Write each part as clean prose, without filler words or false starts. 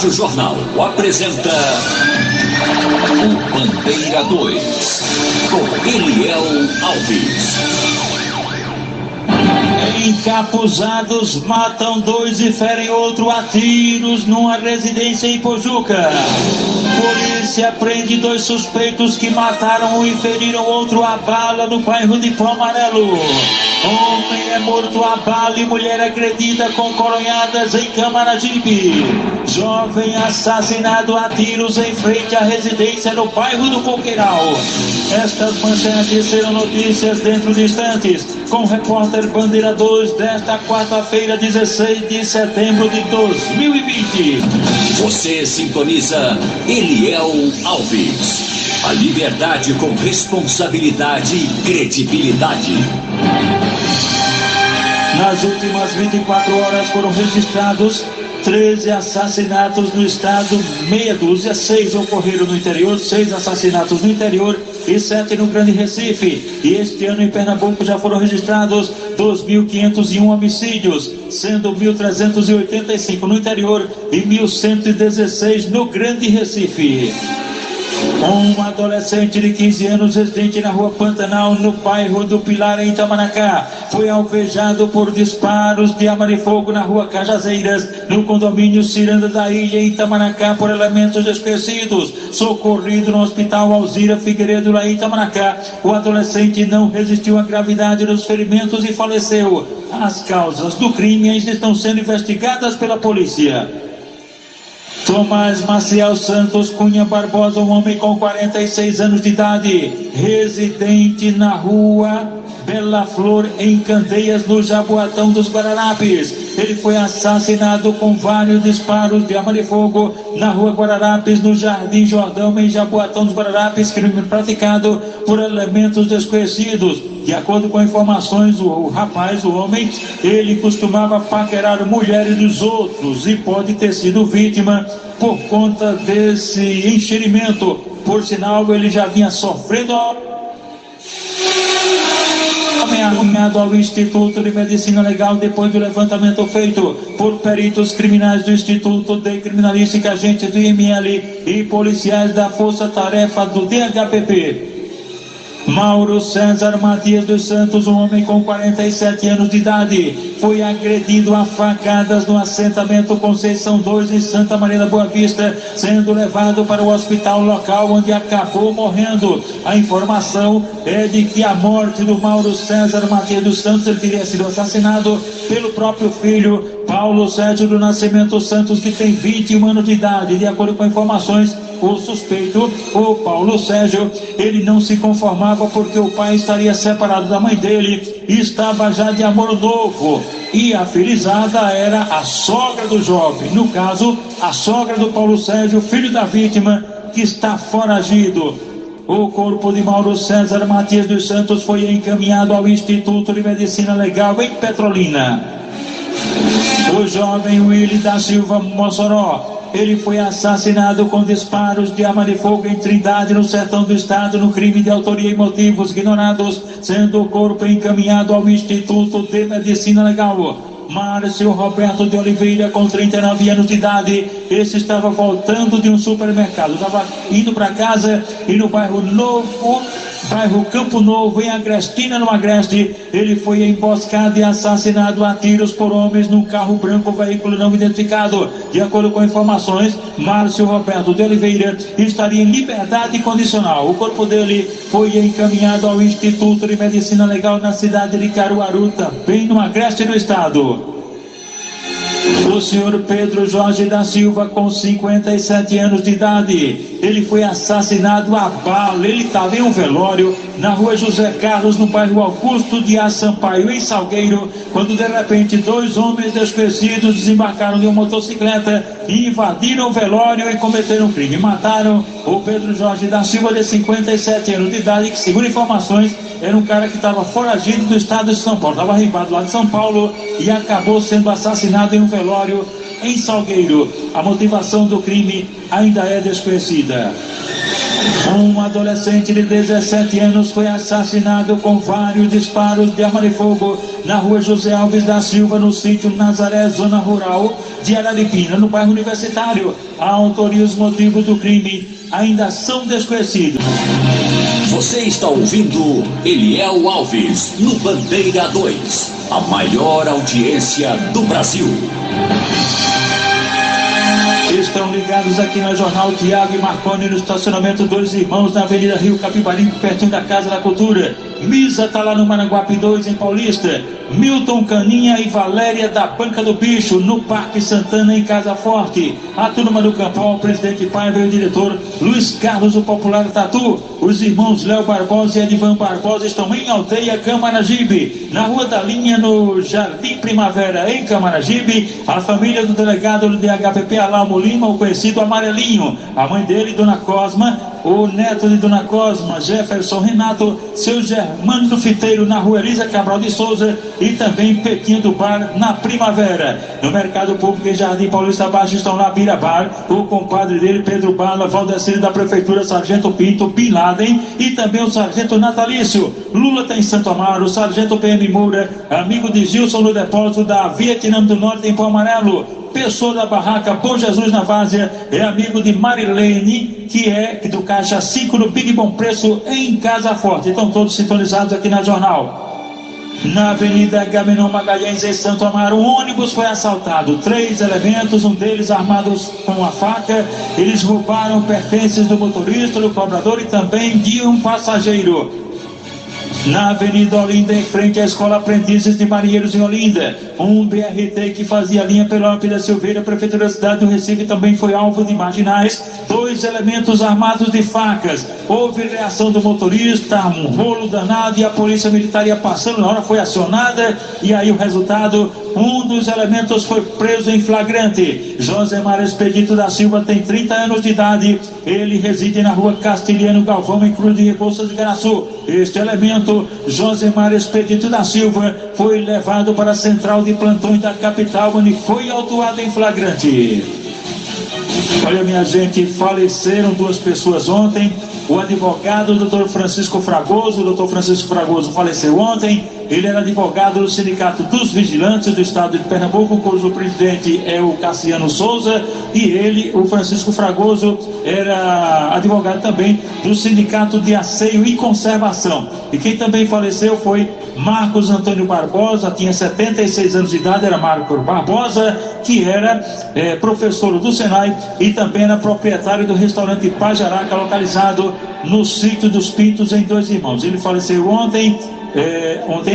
Rádio Jornal apresenta o Bandeira 2, com Eliel Alves. Encapuzados matam 2 e ferem outro a tiros numa residência em Pojuca. Polícia prende 2 suspeitos que mataram e feriram outro a bala no bairro de Pão Amarelo. Homem é morto a bala e mulher agredida com coronhadas em Camaragibe. Jovem assassinado a tiros em frente à residência no bairro do Coqueiral. Estas manchetes serão notícias dentro de instantes, com o repórter Bandeira 2 desta quarta-feira, 16 de setembro de 2020. Você sintoniza Eliel Alves. A liberdade com responsabilidade e credibilidade. Nas últimas 24 horas foram registrados 13 assassinatos no estado, meia dúzia, 6 ocorreram no interior, 6 assassinatos no interior e 7 no Grande Recife. E este ano em Pernambuco já foram registrados 2.501 homicídios, sendo 1.385 no interior e 1.116 no Grande Recife. Um adolescente de 15 anos residente na rua Pantanal, no bairro do Pilar, em Itamaracá, foi alvejado por disparos de arma de fogo na rua Cajazeiras, no condomínio Ciranda da Ilha, em Itamaracá, por elementos desconhecidos. Socorrido no hospital Alzira Figueiredo, lá em Itamaracá, o adolescente não resistiu à gravidade dos ferimentos e faleceu. As causas do crime ainda estão sendo investigadas pela polícia. Tomás Maciel Santos Cunha Barbosa, um homem com 46 anos de idade, residente na rua Bela Flor, em Candeias, no Jaboatão dos Guararapes. Ele foi assassinado com vários disparos de arma de fogo na rua Guararapes, no Jardim Jordão, em Jaboatão dos Guararapes, crime praticado por elementos desconhecidos. De acordo com informações, o homem, ele costumava paquerar mulheres dos outros e pode ter sido vítima por conta desse enxerimento. Por sinal, ele já vinha sofrendo ameaçado ao Instituto de Medicina Legal depois do levantamento feito por peritos criminais do Instituto de Criminalística, agentes do IML e policiais da Força Tarefa do DHPP. Mauro César Matias dos Santos, um homem com 47 anos de idade, foi agredido a facadas no assentamento Conceição 2, em Santa Maria da Boa Vista, sendo levado para o hospital local, onde acabou morrendo. A informação é de que a morte do Mauro César Matias dos Santos, ele teria sido assassinado pelo próprio filho, Paulo Sérgio do Nascimento Santos, que tem 21 anos de idade. De acordo com informações, o suspeito, o Paulo Sérgio, ele não se conformava porque o pai estaria separado da mãe dele e estava já de amor novo. E a felizada era a sogra do jovem, no caso, a sogra do Paulo Sérgio, filho da vítima, que está foragido. O corpo de Mauro César Matias dos Santos foi encaminhado ao Instituto de Medicina Legal, em Petrolina. O jovem Willy da Silva Mossoró, ele foi assassinado com disparos de arma de fogo em Trindade, no sertão do estado, no crime de autoria e motivos ignorados, sendo o corpo encaminhado ao Instituto de Medicina Legal. Márcio Roberto de Oliveira, com 39 anos de idade, esse estava voltando de um supermercado, estava indo para casa e no bairro Novo, bairro Campo Novo, em Agrestina, no Agreste, ele foi emboscado e assassinado a tiros por homens num carro branco, veículo não identificado. De acordo com informações, Márcio Roberto de Oliveira estaria em liberdade condicional. O corpo dele foi encaminhado ao Instituto de Medicina Legal na cidade de Caruaru, também no Agreste do estado. O senhor Pedro Jorge da Silva, com 57 anos de idade, ele foi assassinado a bala. Ele estava em um velório na rua José Carlos, no bairro Augusto de A. Sampaio, em Salgueiro, quando de repente 2 homens desconhecidos desembarcaram de uma motocicleta e invadiram o velório e cometeram um crime. Mataram o Pedro Jorge da Silva, de 57 anos de idade, que, segundo informações, era um cara que estava foragido do estado de São Paulo, estava arribado lá de São Paulo e acabou sendo assassinado em um velório em Salgueiro. A motivação do crime ainda é desconhecida. Um adolescente de 17 anos foi assassinado com vários disparos de arma de fogo na rua José Alves da Silva, no sítio Nazaré, zona rural de Araripina, no bairro Universitário. A autoria e os motivos do crime ainda são desconhecidos. Você está ouvindo Eliel Alves no Bandeira 2, a maior audiência do Brasil. Estão ligados aqui no Jornal Tiago e Marconi, no estacionamento Dois Irmãos, na Avenida Rio Capivari, pertinho da Casa da Cultura. Misa está lá no Maranguape 2, em Paulista. Milton Caninha e Valéria da Banca do Bicho, no Parque Santana, em Casa Forte. A turma do Campão, o presidente Paiva e o diretor Luiz Carlos, o popular Tatu. Os irmãos Léo Barbosa e Edivan Barbosa estão em Aldeia Camaragibe, na Rua da Linha, no Jardim Primavera, em Camaragibe. A família do delegado do DHPP, Alalmo Lima, o conhecido Amarelinho. A mãe dele, Dona Cosma, o neto de Dona Cosma, Jefferson Renato, seu Germano do Fiteiro, na Rua Elisa Cabral de Souza, e também Pequinho do Bar, na Primavera. No Mercado Público em Jardim Paulista Baixo estão lá Bira Bar, o compadre dele, Pedro Bala, Valdecir da Prefeitura, Sargento Pinto, Bin Laden, e também o Sargento Natalício. Lula tem Santo Amaro, o Sargento PM Moura, amigo de Gilson no depósito da Vietnã do Norte, em Pão Amarelo. Pessoa da Barraca Bom Jesus na Várzea, é amigo de Marilene, que é do Caixa 5 no Big Bom Preço, em Casa Forte. Estão todos sintonizados aqui na Jornal. Na Avenida Agamenon Magalhães, em Santo Amaro, um ônibus foi assaltado. 3 elementos, um deles armados com a faca. Eles roubaram pertences do motorista, do cobrador e também de um passageiro. Na Avenida Olinda, em frente à Escola Aprendizes de Marinheiros em Olinda, um BRT que fazia linha pela Ampida Silveira, Prefeitura da cidade do Recife, também foi alvo de marginais. 2 elementos armados de facas. Houve reação do motorista, um rolo danado, e a polícia militar ia passando na hora, foi acionada, e aí o resultado, um dos elementos foi preso em flagrante. Josemar Expedito da Silva tem 30 anos de idade, ele reside na Rua Castilhano Galvão, em Cruz de Rebouças de Garaçu. Este elemento, Josemar Expedito da Silva, foi levado para a central de plantões da capital, onde foi autuado em flagrante. Olha, minha gente, faleceram 2 pessoas ontem. O advogado, o Dr. Francisco Fragoso, o Dr. Francisco Fragoso faleceu ontem. Ele era advogado do Sindicato dos Vigilantes do Estado de Pernambuco, cujo presidente é o Cassiano Souza, e ele, o Francisco Fragoso, era advogado também do Sindicato de Asseio e Conservação. E quem também faleceu foi Marcos Antônio Barbosa, tinha 76 anos de idade, era Marcos Barbosa, que era professor do Senai e também era proprietário do restaurante Pajaraca, localizado no sítio dos Pintos, em Dois Irmãos. Ele faleceu ontem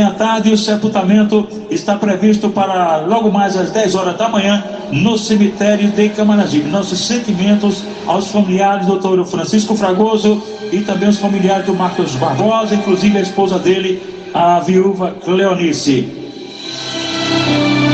à tarde, e o sepultamento está previsto para logo mais às 10 horas da manhã no cemitério de Camaragibe. Nossos sentimentos aos familiares do Dr. Francisco Fragoso e também os familiares do Marcos Barbosa, inclusive a esposa dele, a viúva Cleonice.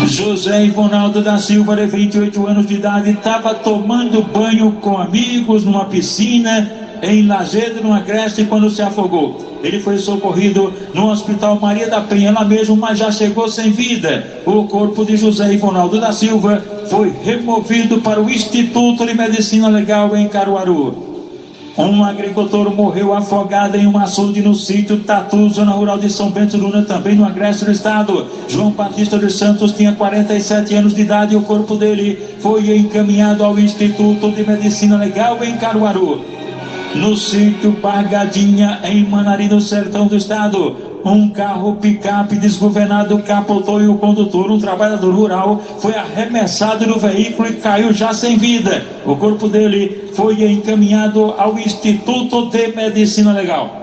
José Ivonaldo da Silva, de 28 anos de idade, estava tomando banho com amigos numa piscina em Lajedo, no Agreste, quando se afogou. Ele foi socorrido no Hospital Maria da Penha, lá mesmo, mas já chegou sem vida. O corpo de José Ivonaldo da Silva foi removido para o Instituto de Medicina Legal em Caruaru. Um agricultor morreu afogado em um açude no sítio Tatu, zona rural de São Bento Luna, também no Agreste do estado. João Batista dos Santos tinha 47 anos de idade, e o corpo dele foi encaminhado ao Instituto de Medicina Legal em Caruaru. No sítio Bargadinha, em Manari, no sertão do estado, um carro picape desgovernado capotou, e o condutor, um trabalhador rural, foi arremessado no veículo e caiu já sem vida. O corpo dele foi encaminhado ao Instituto de Medicina Legal.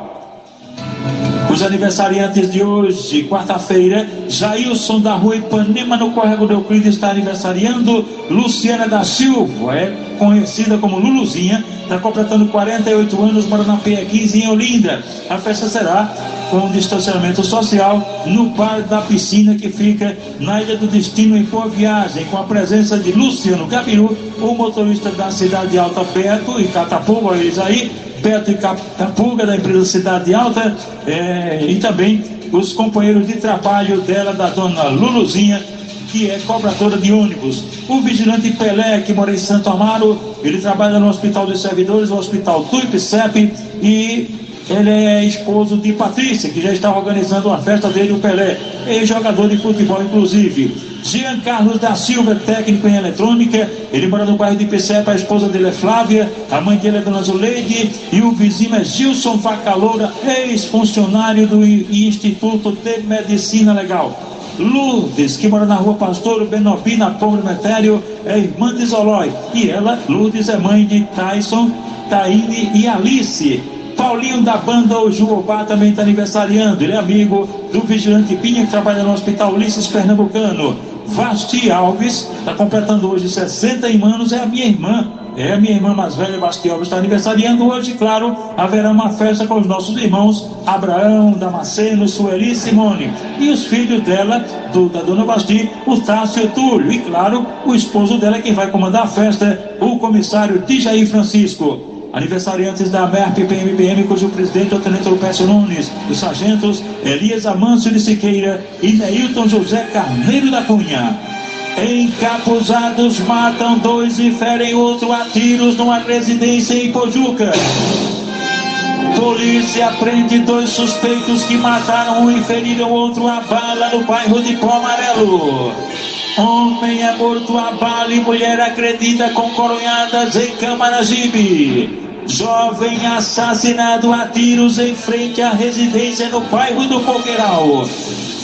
Os aniversariantes de hoje, quarta-feira: Jailson da Rua Ipanema, no Córrego do Euclides, está aniversariando. Luciana da Silva, conhecida como Luluzinha, está completando 48 anos, mora na PE15 em Olinda. A festa será com distanciamento social no bar da piscina, que fica na Ilha do Destino, em Boa Viagem, com a presença de Luciano Gabiru, o motorista da Cidade Alta, Beto e Catapuga, eles aí, Beto e Catapuga, da empresa Cidade Alta, e também os companheiros de trabalho dela, da dona Luluzinha, que é cobradora de ônibus. O vigilante Pelé, que mora em Santo Amaro, ele trabalha no Hospital dos Servidores, no Hospital Tuipe-Cep, e ele é esposo de Patrícia, que já está organizando uma festa dele, o Pelé, ex-jogador de futebol, inclusive. Jean Carlos da Silva, técnico em eletrônica, ele mora no bairro de Picepa, a esposa dele é Flávia, a mãe dele é Dona Zuleide, e o vizinho é Gilson Vacaloura, ex-funcionário do Instituto de Medicina Legal. Lourdes, que mora na rua Pastor Benopi, na Pobre Metério, é irmã de Zolói, e ela, Lourdes, é mãe de Tyson, Taine e Alice. Paulinho da banda O Juobá também está aniversariando, ele é amigo do vigilante Pinha, que trabalha no Hospital Ulisses Pernambucano. Vasti Alves está completando hoje 61 anos, é a minha irmã mais velha. Vasti Alves está aniversariando hoje. Claro, haverá uma festa com os nossos irmãos Abraão, Damasceno, Sueli e Simone, e os filhos dela, da dona Vasti, o Tássio e o Túlio, e claro, o esposo dela, quem vai comandar a festa, o comissário Tijaí Francisco. Aniversariantes da MERP PMBM, cujo presidente é o tenente Lupécio Nunes, os sargentos Elias Amâncio de Siqueira e Neilton José Carneiro da Cunha. Encapuzados matam 2 e ferem outro a tiros numa residência em Pojuca. Polícia prende 2 suspeitos que mataram um e feriram outro a bala no bairro de Pó Amarelo. Homem é morto a bala e mulher agredida com coronhadas em Camaragibe. Jovem assassinado a tiros em frente à residência no bairro do Coqueiral.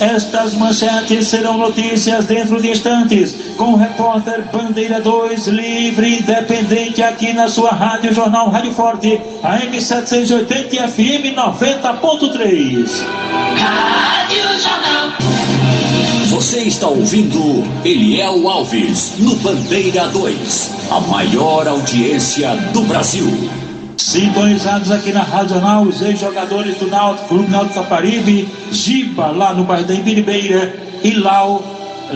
Estas manchetes serão notícias dentro de instantes, com o repórter Bandeira 2, livre, independente, aqui na sua Rádio Jornal Rádio Forte, AM 780 e FM 90.3. Rádio Jornal. Você está ouvindo Eliel Alves, no Bandeira 2, a maior audiência do Brasil. Sintonizados aqui na Rádio Jornal, os ex-jogadores do Náutico, Clube Náutico Caparibe, Giba, lá no bairro da Ibiribeira, e Lau,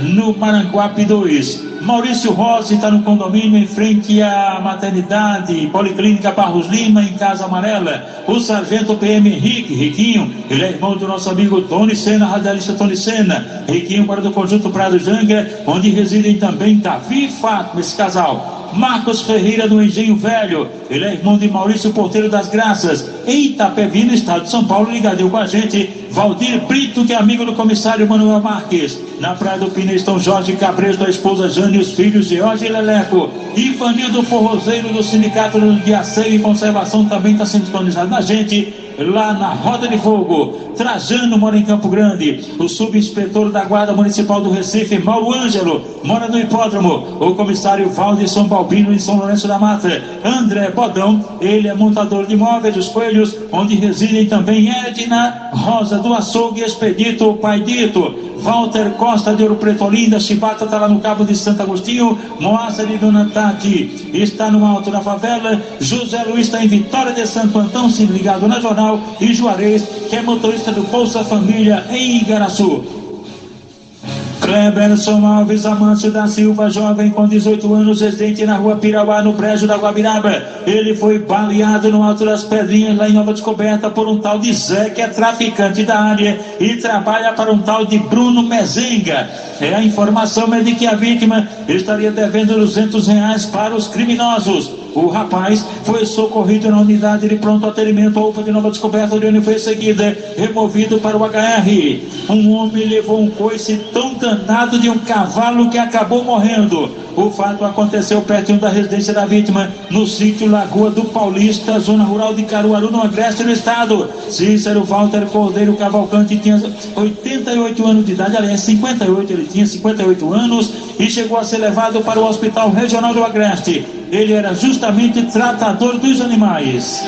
no Maranguape 2. Maurício Rossi está no condomínio em frente à maternidade Policlínica Barros Lima, em Casa Amarela. O sargento PM Henrique, Riquinho, ele é irmão do nosso amigo Tony Sena, radialista Tony Sena. Riquinho mora do Conjunto Prado Janga, onde residem também Davi e Fátima, esse casal. Marcos Ferreira, do Engenho Velho, ele é irmão de Maurício Porteiro das Graças, em Itapevi, no estado de São Paulo. Ligadinho com a gente, Valdir Brito, que é amigo do comissário Manuel Marques. Na Praia do Pina estão Jorge Cabresto, a esposa Jane e os filhos George e Leleco. Ivanildo Forrozeiro, do Sindicato de Asseio e Conservação, também está sintonizado na gente, lá na Roda de Fogo. Trajano mora em Campo Grande. O subinspetor da Guarda Municipal do Recife, Mauro Ângelo, mora no Hipódromo. O comissário Valdisson Balbino, em São Lourenço da Mata. André Bodão, ele é montador de imóveis dos Coelhos, onde residem também Edna Rosa do Açougue, Expedito, Pai Dito. Walter Costa de Ouro Preto, Olinda. Chibata está lá no Cabo de Santo Agostinho. Moacir de Dona Tati está no Alto da Favela. José Luiz está em Vitória de Santo Antão, se ligado na Jornal. E Juarez, que é motorista do Bolsa Família, em Igaraçu. Cleberson Alves Amâncio da Silva, jovem com 18 anos, residente na rua Pirauá, no Brejo da Guabiraba. Ele foi baleado no Alto das Pedrinhas, lá em Nova Descoberta, por um tal de Zé, que é traficante da área e trabalha para um tal de Bruno Mezenga. A informação é de que a vítima estaria devendo R$200 para os criminosos. O rapaz foi socorrido na unidade de pronto atendimento, a UPA de Nova Descoberta, onde ele foi em seguida removido para o HR. Um homem levou um coice tão danado de um cavalo que acabou morrendo. O fato aconteceu pertinho da residência da vítima, no sítio Lagoa do Paulista, zona rural de Caruaru, no Agreste, no estado. Cícero Walter Cordeiro Cavalcante tinha 88 anos de idade, aliás 58, ele tinha 58 anos, e chegou a ser levado para o Hospital Regional do Agreste. Ele era justamente tratador dos animais.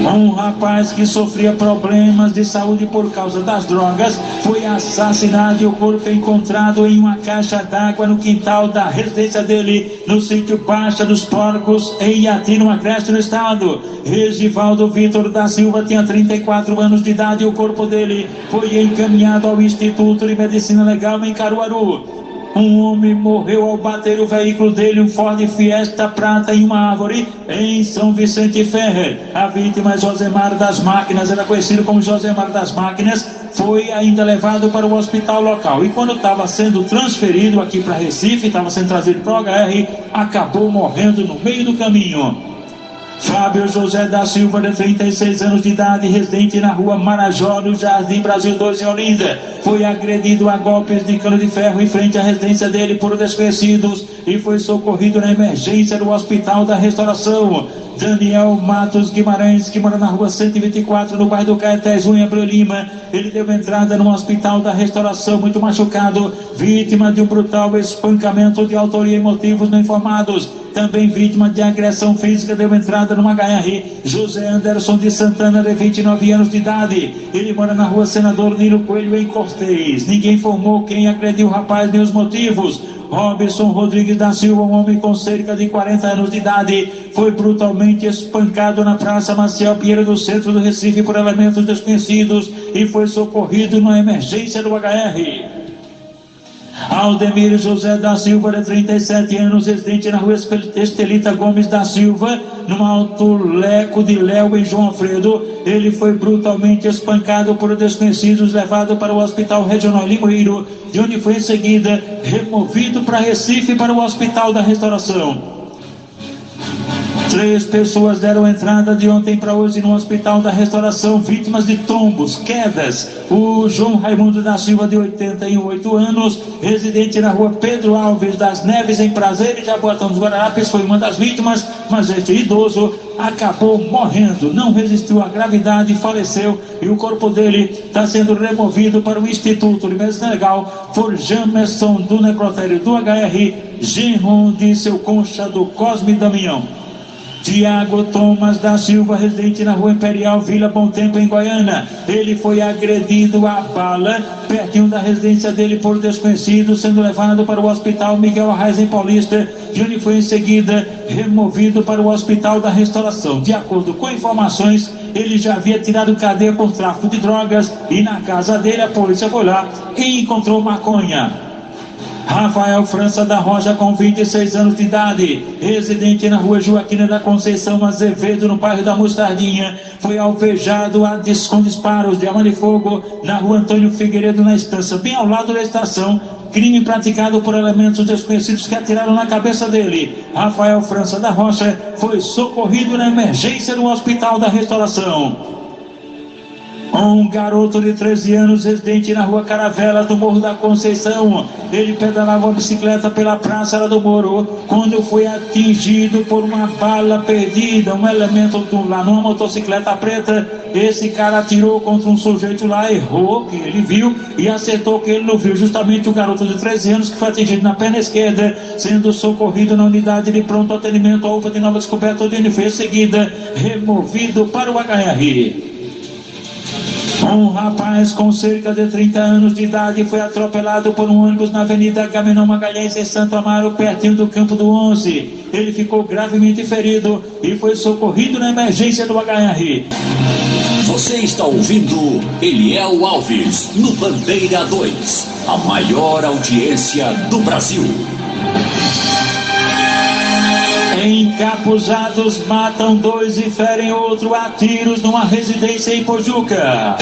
Um rapaz que sofria problemas de saúde por causa das drogas foi assassinado e o corpo foi encontrado em uma caixa d'água no quintal da residência dele, no sítio Baixa dos Porcos, em Iati, no Agreste, no estado. Regivaldo Vitor da Silva tinha 34 anos de idade e o corpo dele foi encaminhado ao Instituto de Medicina Legal, em Caruaru. Um homem morreu ao bater o veículo dele, um Ford Fiesta prata, em uma árvore em São Vicente Ferrer. A vítima é Josemar das Máquinas, era conhecido como Josemar das Máquinas, foi ainda levado para o hospital local. E quando estava sendo transferido aqui para Recife, estava sendo trazido para o HR, acabou morrendo no meio do caminho. Fábio José da Silva, de 36 anos de idade, residente na rua Marajó, no Jardim Brasil 2, em Olinda, foi agredido a golpes de cano de ferro em frente à residência dele por desconhecidos e foi socorrido na emergência do Hospital da Restauração. Daniel Matos Guimarães, que mora na rua 124, no bairro do Caetés, em Abreu Lima, ele deu entrada no Hospital da Restauração, muito machucado, vítima de um brutal espancamento de autoria e motivos não informados. Também vítima de agressão física, deu entrada numa HR. José Anderson de Santana, de 29 anos de idade, ele mora na rua Senador Nilo Coelho, em Cortês. Ninguém informou quem agrediu o rapaz nem os motivos. Robson Rodrigues da Silva, um homem com cerca de 40 anos de idade, foi brutalmente espancado na Praça Maciel Pinheiro, no centro do Recife, por elementos desconhecidos e foi socorrido na emergência do HR. Aldemir José da Silva, de 37 anos, residente na rua Estelita Gomes da Silva, no Alto Leco de Léo, em João Alfredo, ele foi brutalmente espancado por desconhecidos, levado para o Hospital Regional Limoeiro, de onde foi em seguida removido para Recife, para o Hospital da Restauração. 3 pessoas deram entrada de ontem para hoje no Hospital da Restauração, vítimas de tombos, quedas. O João Raimundo da Silva, de 88 anos, residente na rua Pedro Alves das Neves, em Prazer e Jaboatão dos Guararapes, foi uma das vítimas, mas este idoso acabou morrendo, não resistiu à gravidade, faleceu, e o corpo dele está sendo removido para o Instituto de Medicina Legal por Jamerson, do necrotério do HR, genro de seu Concha, do Cosme Damião. Tiago Thomas da Silva, residente na rua Imperial, Vila Bom Tempo, em Goiânia, ele foi agredido a bala pertinho da residência dele por desconhecidos, sendo levado para o Hospital Miguel Arraes, em Paulista, de onde foi em seguida removido para o Hospital da Restauração. De acordo com informações, ele já havia tirado cadeia por tráfico de drogas e na casa dele a polícia foi lá e encontrou maconha. Rafael França da Rocha, com 26 anos de idade, residente na rua Joaquina da Conceição Azevedo, no bairro da Mostardinha, foi alvejado com disparos de arma de fogo na rua Antônio Figueiredo, na Estância, bem ao lado da estação. Crime praticado por elementos desconhecidos que atiraram na cabeça dele. Rafael França da Rocha foi socorrido na emergência do Hospital da Restauração. Um garoto de 13 anos, residente na rua Caravela, do Morro da Conceição, ele pedalava uma bicicleta pela Praça do Moro, quando foi atingido por uma bala perdida, um elemento lá numa motocicleta preta. Esse cara atirou contra um sujeito lá, errou, que ele viu, e acertou que ele não viu, justamente o garoto de 13 anos, que foi atingido na perna esquerda, sendo socorrido na unidade de pronto atendimento à UPA de Nova Descoberta, onde ele foi em seguida removido para o HR. Um rapaz com cerca de 30 anos de idade foi atropelado por um ônibus na Avenida Agamenon Magalhães, em Santo Amaro, pertinho do Campo do 11. Ele ficou gravemente ferido e foi socorrido na emergência do HR. Você está ouvindo Eliel Alves, no Bandeira 2, a maior audiência do Brasil. Encapuzados matam 2 e ferem outro a tiros numa residência em Pojuca.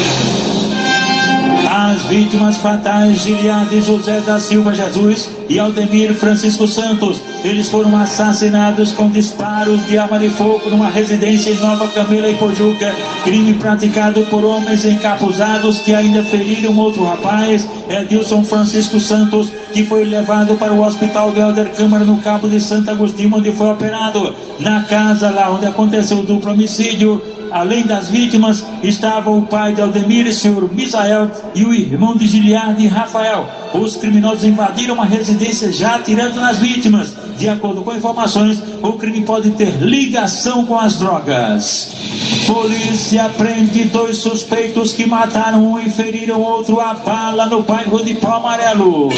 As vítimas fatais, Giliade José da Silva Jesus e Aldemir Francisco Santos, eles foram assassinados com disparos de arma de fogo numa residência em Nova Camila, em Pojuca. Crime praticado por homens encapuzados que ainda feriram outro rapaz, Edilson Francisco Santos, que foi levado para o Hospital de Helder Câmara, no Cabo de Santo Agostinho, onde foi operado. Na casa lá onde aconteceu o duplo homicídio, além das vítimas, estava o pai de Aldemir, o senhor Misael, e o irmão de Giliardi, Rafael. Os criminosos invadiram uma residência já atirando nas vítimas. De acordo com informações, o crime pode ter ligação com as drogas. Polícia prende 2 suspeitos que mataram um e feriram outro a bala no bairro de Pau Amarelo.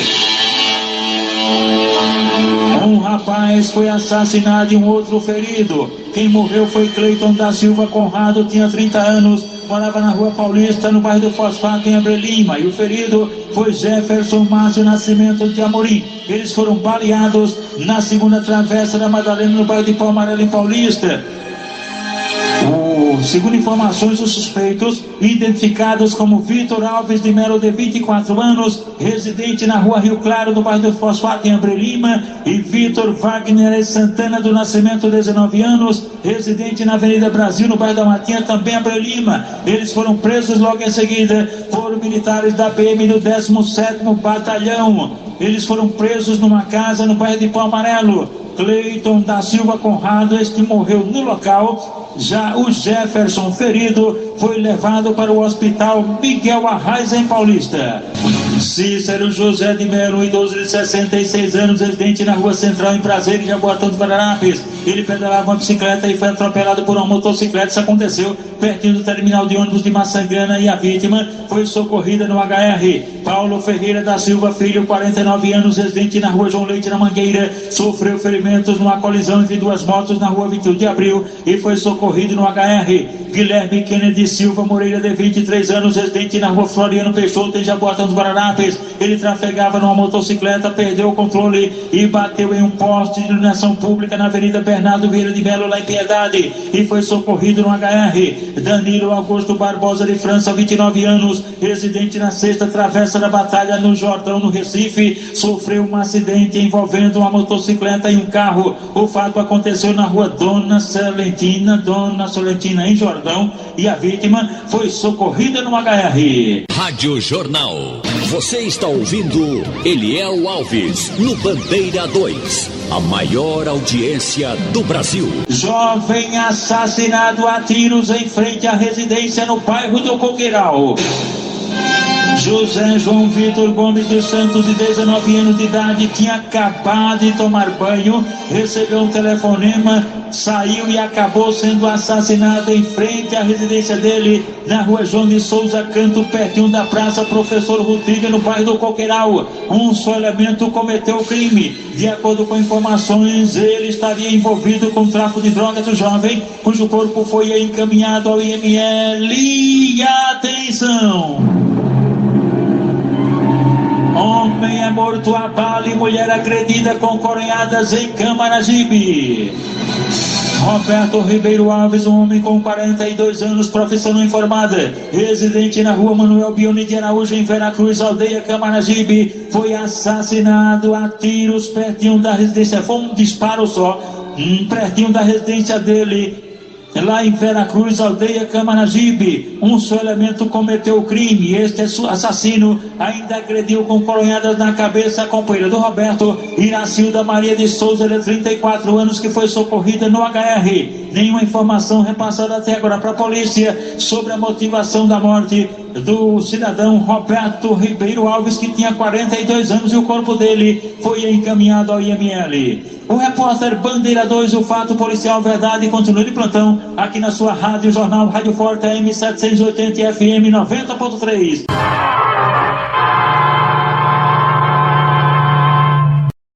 Um rapaz foi assassinado e um outro ferido. Quem morreu foi Cleiton da Silva Conrado, tinha 30 anos, morava na Rua Paulista, no bairro do Fosfato, em Abreu Lima. E o ferido foi Jefferson Márcio Nascimento de Amorim. Eles foram baleados na segunda travessa da Madalena, no bairro de Pau Amarelo, em Paulista. Segundo informações, os suspeitos, identificados como Vitor Alves de Melo, de 24 anos, residente na rua Rio Claro, no bairro do Fosfato, em Abreu Lima, e Vitor Wagner Santana do Nascimento, 19 anos, residente na Avenida Brasil, no bairro da Matinha, também Abreu Lima. Eles foram presos logo em seguida por militares da PM do 17º Batalhão. Eles foram presos numa casa no bairro de Pau Amarelo. Cleiton da Silva Conrado, este morreu no local. Já o Jefferson, ferido, foi levado para o hospital Miguel Arraes, em Paulista. Cícero José de Melo, idoso de 66 anos, residente na rua Central, em Prazeres, Jaboatão dos Guararapes. Ele pedalava uma bicicleta e foi atropelado por uma motocicleta. Isso aconteceu pertinho do terminal de ônibus de Maçangana, e a vítima foi socorrida no HR. Paulo Ferreira da Silva Filho, 49 anos, residente na rua João Leite, na Mangueira, sofreu ferimentos numa colisão entre duas motos na rua 21 de abril e foi socorrido no HR. Guilherme Kennedy Silva Moreira, de 23 anos, residente na rua Floriano Peixoto, em Jaboatão dos Guararapes. Ele trafegava numa motocicleta, perdeu o controle e bateu em um poste de iluminação pública na Avenida Bernardo Vieira de Melo, lá em Piedade, e foi socorrido no HR. Danilo Augusto Barbosa de França, 29 anos, residente na 6ª Travessa da Batalha, no Jordão, no Recife, sofreu um acidente envolvendo uma motocicleta e um carro. O fato aconteceu na rua Dona Solentina, em Jordão, e a vítima foi socorrida no HR. Rádio Jornal. Você está ouvindo Eliel Alves, no Bandeira 2. A maior audiência do Brasil. Jovem assassinado a tiros em frente à residência no bairro do Coqueiral. José João Vitor Gomes dos Santos, de 19 anos de idade, tinha acabado de tomar banho, recebeu um telefonema, saiu e acabou sendo assassinado em frente à residência dele, na rua João de Souza Canto, pertinho da Praça Professor Rodrigo, no bairro do Coqueiral. Um só elemento cometeu o crime. De acordo com informações, ele estaria envolvido com o tráfico de drogas do jovem, cujo corpo foi encaminhado ao IML. E atenção! Homem é morto a bala e mulher agredida com coronhadas em Camaragibe. Roberto Ribeiro Alves, um homem com 42 anos, profissão não informada, residente na rua Manuel Bione de Araújo, em Veracruz, aldeia Camaragibe, foi assassinado a tiros pertinho da residência. Foi um disparo só, pertinho da residência dele, lá em Veracruz, aldeia Camaragibe. Um só elemento cometeu o crime. Este assassino ainda agrediu com coronhadas na cabeça a companheira do Roberto, Iracilda Maria de Souza, de 34 anos, que foi socorrida no HR. Nenhuma informação repassada até agora para a polícia sobre a motivação da morte do cidadão Roberto Ribeiro Alves, que tinha 42 anos, e o corpo dele foi encaminhado ao IML. O repórter Bandeira 2, o fato policial verdade, continua de plantão aqui na sua Rádio Jornal, Rádio Forte AM 780 FM 90.3.